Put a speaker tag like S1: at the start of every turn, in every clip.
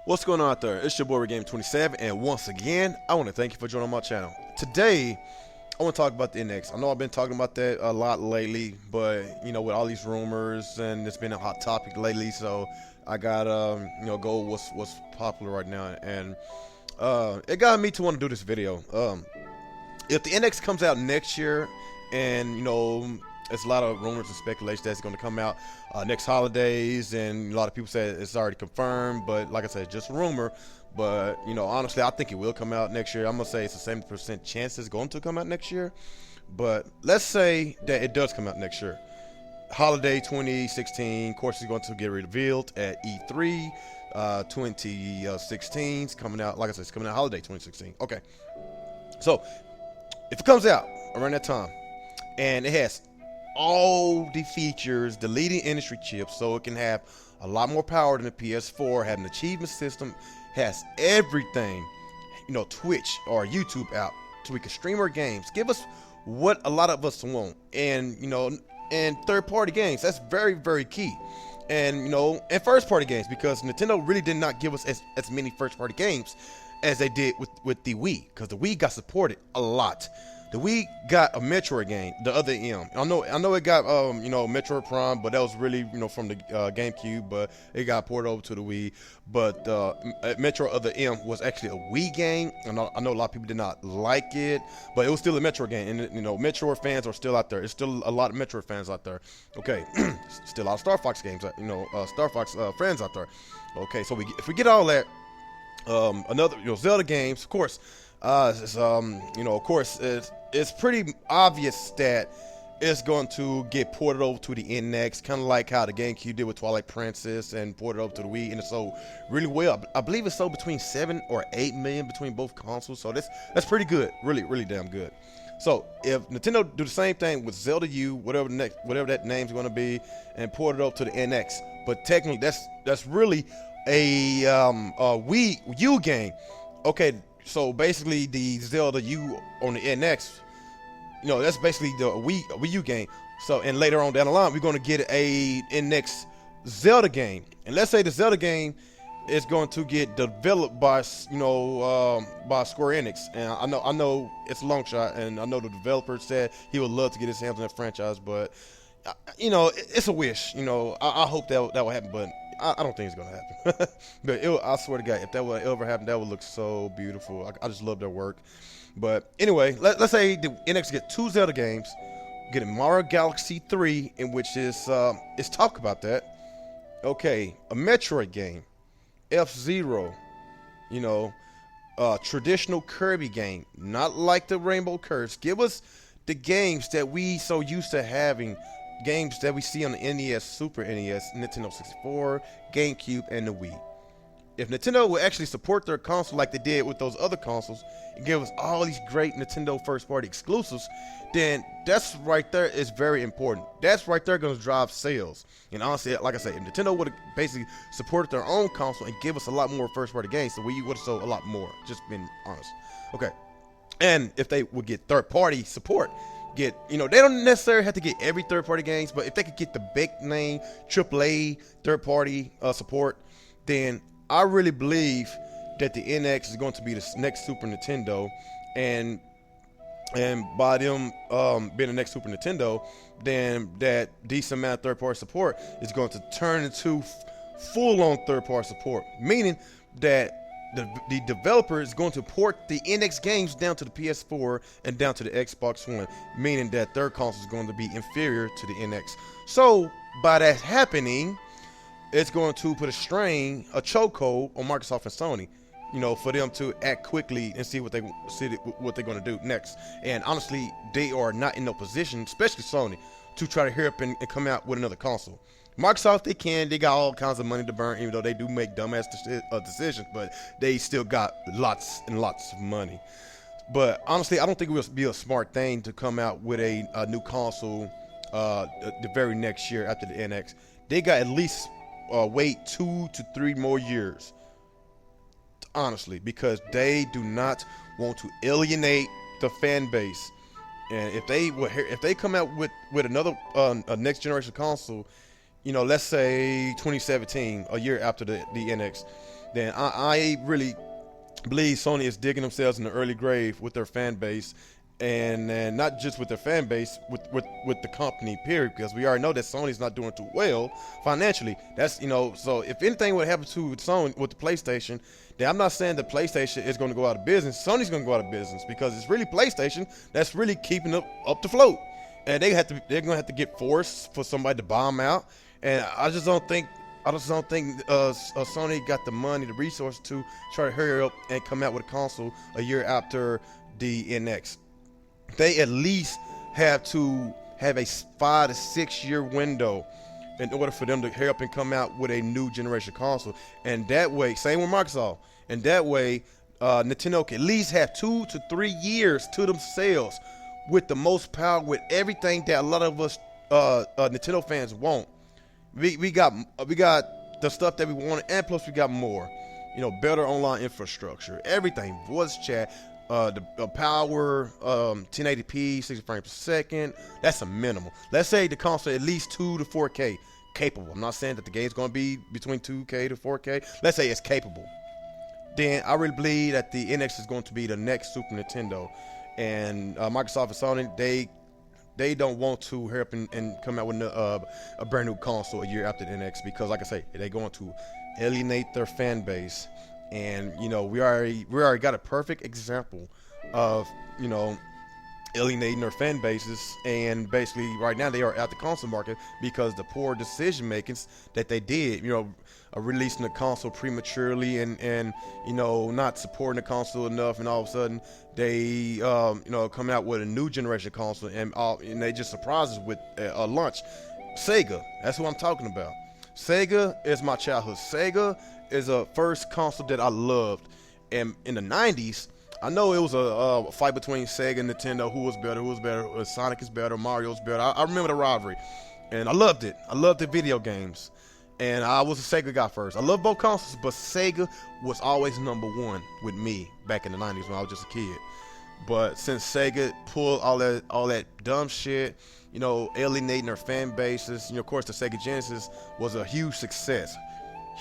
S1: What's going on out there? It's your boy Game27, and once again, I want to thank you for joining my channel. Today, I want to talk about the NNID. I know I've been talking about that a lot lately, but you know, with all these rumors, and it's been a hot topic lately, so I got go what's popular right now, and it got me to want to do this video. If the NNID comes out next year, and you know, there's a lot of rumors and speculation that's going to come out next holidays, and a lot of people say it's already confirmed, but like I said, it's just a rumor. But you know, honestly, I think it will come out next year. I'm gonna say it's a 70% chance it's going to come out next year, but let's say that it does come out next year. Holiday 2016, of course, is going to get revealed at E3 2016. It's coming out, like I said, it's coming out holiday 2016. Okay, so if it comes out around that time and it has all the features, the leading industry chips, so it can have a lot more power than the PS4, have an achievement system, has everything, you know, Twitch or YouTube out, so we can stream our games. Give us what a lot of us want, and you know, and third-party games. That's very, very key. And you know, and first-party games, because Nintendo really did not give us as many first-party games as they did with the Wii, because the Wii got supported a lot. The Wii got a Metroid game, the other M. I know it got you know, Metroid Prime, but that was really, you know, from the GameCube, but it got ported over to the Wii. But Metroid Other M was actually a Wii game. I know a lot of people did not like it, but it was still a Metroid game, and you know, Metroid fans are still out there. There's still a lot of Metroid fans out there. Okay, still a lot of Star Fox games, you know, Star Fox fans out there. Okay, so if we get all that, another, you know, Zelda games, of course. You know, of course, it's pretty obvious that it's going to get ported over to the NNID, kind of like how the GameCube did with Twilight Princess and ported over to the Wii, and it sold really well. I believe it sold between 7 or 8 million between both consoles, so that's pretty good, really damn good. So if Nintendo do the same thing with Zelda U, whatever that name's going to be, and port it over to the NX, but technically that's really a Wii U game. Okay. So basically, the Zelda U on the NX, you know, that's basically the Wii U game. So, and later on down the line, we're going to get a NX Zelda game. And let's say the Zelda game is going to get developed by, you know, by Square Enix. And I know it's a long shot, and I know the developer said he would love to get his hands on that franchise, but you know, it's a wish. You know, I hope that will happen, but I don't think it's gonna happen. But I swear to God, if that would ever happen, that would look so beautiful. I just love their work. But anyway, let's say the NX get 2 Zelda games, get a Mario Galaxy 3, in which is let's talk about that. Okay, a Metroid game, F-Zero, you know, traditional Kirby game, not like the Rainbow Curse. Give us the games that we so used to having. Games that we see on the NES, Super NES, Nintendo 64, GameCube, and the Wii. If Nintendo would actually support their console like they did with those other consoles and give us all these great Nintendo first-party exclusives, then that's right there is very important. That's right there going to drive sales. And honestly, like I said, if Nintendo would have basically supported their own console and give us a lot more first-party games, the Wii would have sold a lot more, just being honest. Okay. And if they would get third-party support, you know, they don't necessarily have to get every third-party games, but if they could get the big name AAA third-party support, then I really believe that the NX is going to be the next Super Nintendo, and by them being the next Super Nintendo, then that decent amount of third-party support is going to turn into full-on third-party support, meaning that the developer is going to port the NX games down to the PS4 and down to the Xbox One, meaning that their console is going to be inferior to the NX. So by that happening, it's going to put a chokehold on Microsoft and Sony, you know, for them to act quickly and see what they're going to do next. And honestly, they are not in no position, especially Sony, to try to hurry up and come out with another console. Microsoft, they got all kinds of money to burn, even though they do make dumbass decisions, but they still got lots and lots of money. But honestly, I don't think it would be a smart thing to come out with a new console the very next year after the NX. They got at least wait 2 to 3 more years, honestly, because they do not want to alienate the fan base. And if they come out with another a next generation console, you know, let's say 2017, a year after the NX, then I really believe Sony is digging themselves in the early grave with their fan base, and not just with their fan base, with the company period, because we already know that Sony's not doing too well financially. That's, so if anything would happen to Sony with the PlayStation, then I'm not saying that PlayStation is going to go out of business. Sony's going to go out of business, because it's really PlayStation that's really keeping up to float, and they're going to have to get forced for somebody to buy them out. And I just don't think Sony got the money, the resources to try to hurry up and come out with a console a year after the NX. They at least have to have a 5 to 6 year window in order for them to hurry up and come out with a new generation console. And that way, same with Microsoft, and that way Nintendo can at least have 2 to 3 years to themselves with the most power, with everything that a lot of us Nintendo fans want. We got the stuff that we wanted, and plus we got more. Better online infrastructure, everything, voice chat, the power, 1080p, 60 frames per second. That's a minimum. Let's say the console at least 2 to 4K capable. I'm not saying that the game's going to be between 2K to 4K. Let's say it's capable. Then I really believe that the NX is going to be the next Super Nintendo, and Microsoft and Sony, they don't want to hurry up and come out with a brand new console a year after the NX, because, like I say, they're going to alienate their fan base. And we already got a perfect example of alienating their fan bases, and basically right now they are out the console market because the poor decision makings that they did, releasing the console prematurely and not supporting the console enough, and all of a sudden they coming out with a new generation console, and they just surprised us with a launch. Sega, that's who I'm talking about. Sega is my childhood. Sega is a first console that I loved, and in the 90s, I know it was a fight between Sega and Nintendo. Who was better? Sonic is better, Mario's better. I remember the rivalry, and I loved it. I loved the video games, and I was a Sega guy first. I love both consoles, but Sega was always number one with me back in the 90s when I was just a kid. But since Sega pulled all that dumb shit, alienating their fan bases, of course the Sega Genesis was a huge success.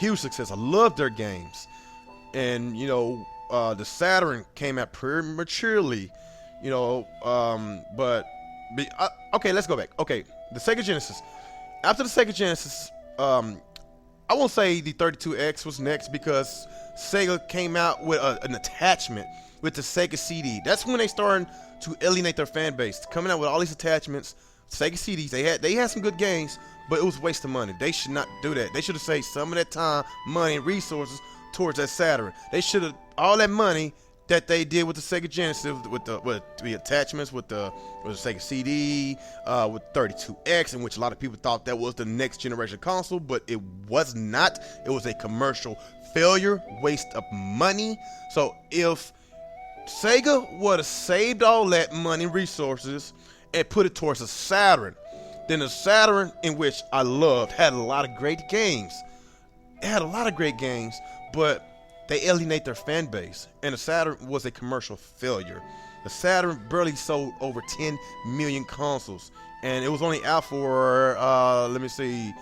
S1: I loved their games, and the Saturn came out prematurely, okay, let's go back. Okay, the Sega Genesis. After the Sega Genesis, I won't say the 32X was next, because Sega came out with an attachment with the Sega CD. That's when they started to alienate their fan base, coming out with all these attachments. Sega CDs, they had some good games, but it was a waste of money. They should not do that. They should have saved some of that time, money, and resources towards that Saturn. They should have, all that money that they did with the Sega Genesis, with the attachments, with the Sega CD, with 32X, in which a lot of people thought that was the next generation console, but it was not. It was a commercial failure, waste of money. So if Sega would have saved all that money and resources and put it towards a Saturn, then the Saturn, in which I loved, had a lot of great games. It had a lot of great games, but they alienate their fan base, and the Saturn was a commercial failure. The Saturn barely sold over 10 million consoles, and it was only out for, let me see,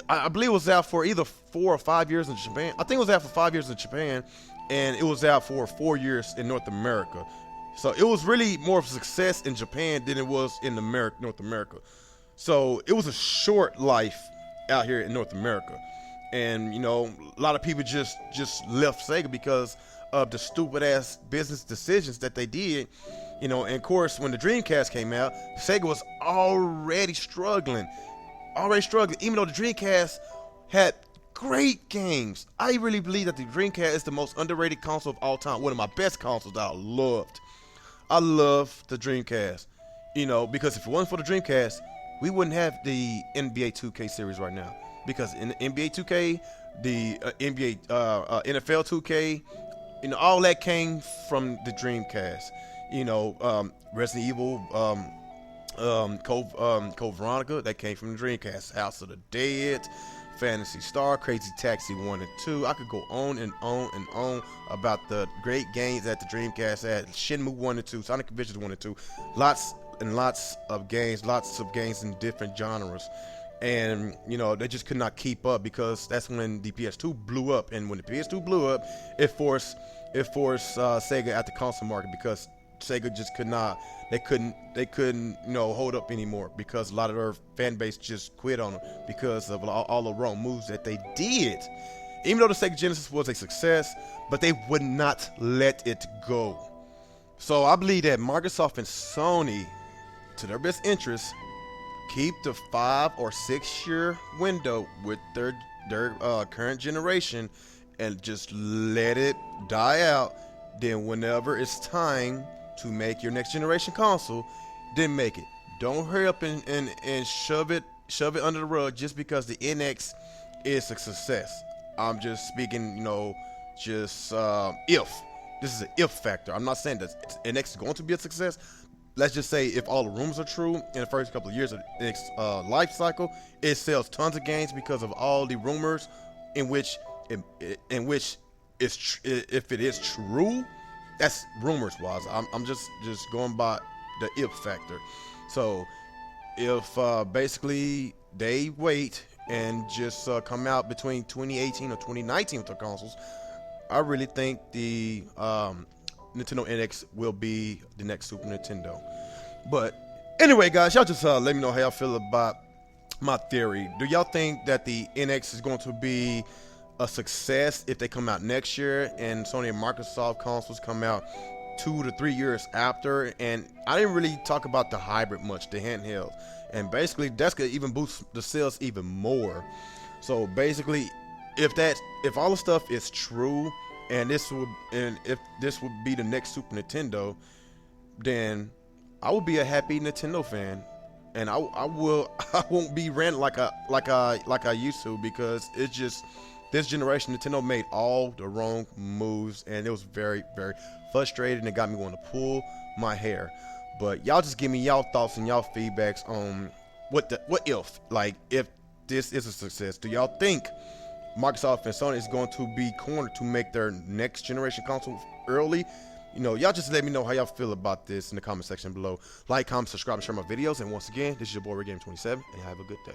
S1: I believe it was out for either 4 or 5 years in Japan. I think it was out for 5 years in Japan, and it was out for 4 years in North America. So it was really more of a success in Japan than it was in North America. So it was a short life out here in North America. And, a lot of people just left Sega because of the stupid ass business decisions that they did. And of course, when the Dreamcast came out, Sega was already struggling, even though the Dreamcast had great games. I really believe that the Dreamcast is the most underrated console of all time. One of my best consoles that I loved. I love the Dreamcast, because if it wasn't for the Dreamcast, we wouldn't have the NBA 2K series right now. Because in the NBA 2K, the NBA, NFL 2K, all that came from the Dreamcast. Resident Evil, Code Veronica, that came from the Dreamcast. House of the Dead, Phantasy Star, Crazy Taxi 1 and 2. I could go on and on and on about the great games that the Dreamcast had. Shenmue 1 and 2, Sonic Adventures 1 and 2. Lots and lots of games in different genres. and you know they just could not keep up, because that's when the PS2 blew up, and when the PS2 blew up, it forced Sega at the console market, because Sega just could not, they couldn't you know hold up anymore, because a lot of their fan base just quit on them because of all the wrong moves that they did. Even though the Sega Genesis was a success, but they would not let it go. So I believe that Microsoft and Sony, to their best interest, keep the 5 or 6 year window with their current generation and just let it die out. Then whenever it's time to make your next generation console, then make it. Don't hurry up and shove it under the rug just because the NX is a success. I'm just speaking, you know, just if. This is an if factor. I'm not saying that NX is going to be a success. Let's just say if all the rumors are true, in the first couple of years of its life cycle, it sells tons of games because of all the rumors, in which if it is true, that's rumors wise. I'm just going by the if factor. So if basically they wait and just come out between 2018 or 2019 with their consoles, I really think the Nintendo NX will be the next Super Nintendo. But anyway, guys, y'all just let me know how y'all feel about my theory. Do y'all think that the NX is going to be a success if they come out next year and Sony and Microsoft consoles come out 2 to 3 years after? And I didn't really talk about the hybrid much, the handheld, and basically that's gonna even boost the sales even more. So basically, if all the stuff is true, and if this would be the next Super Nintendo, then I would be a happy Nintendo fan, and I won't be ranting like I used to, because it's just this generation Nintendo made all the wrong moves, and it was very, very frustrating. It got me wanting to pull my hair. But y'all just give me y'all thoughts and y'all feedbacks on what if this is a success. Do y'all think Microsoft and Sony is going to be cornered to make their next generation console early? You know, y'all just let me know how y'all feel about this in the comment section below. Like, comment, subscribe, and share my videos. And once again, this is your boy Game 27, and have a good day.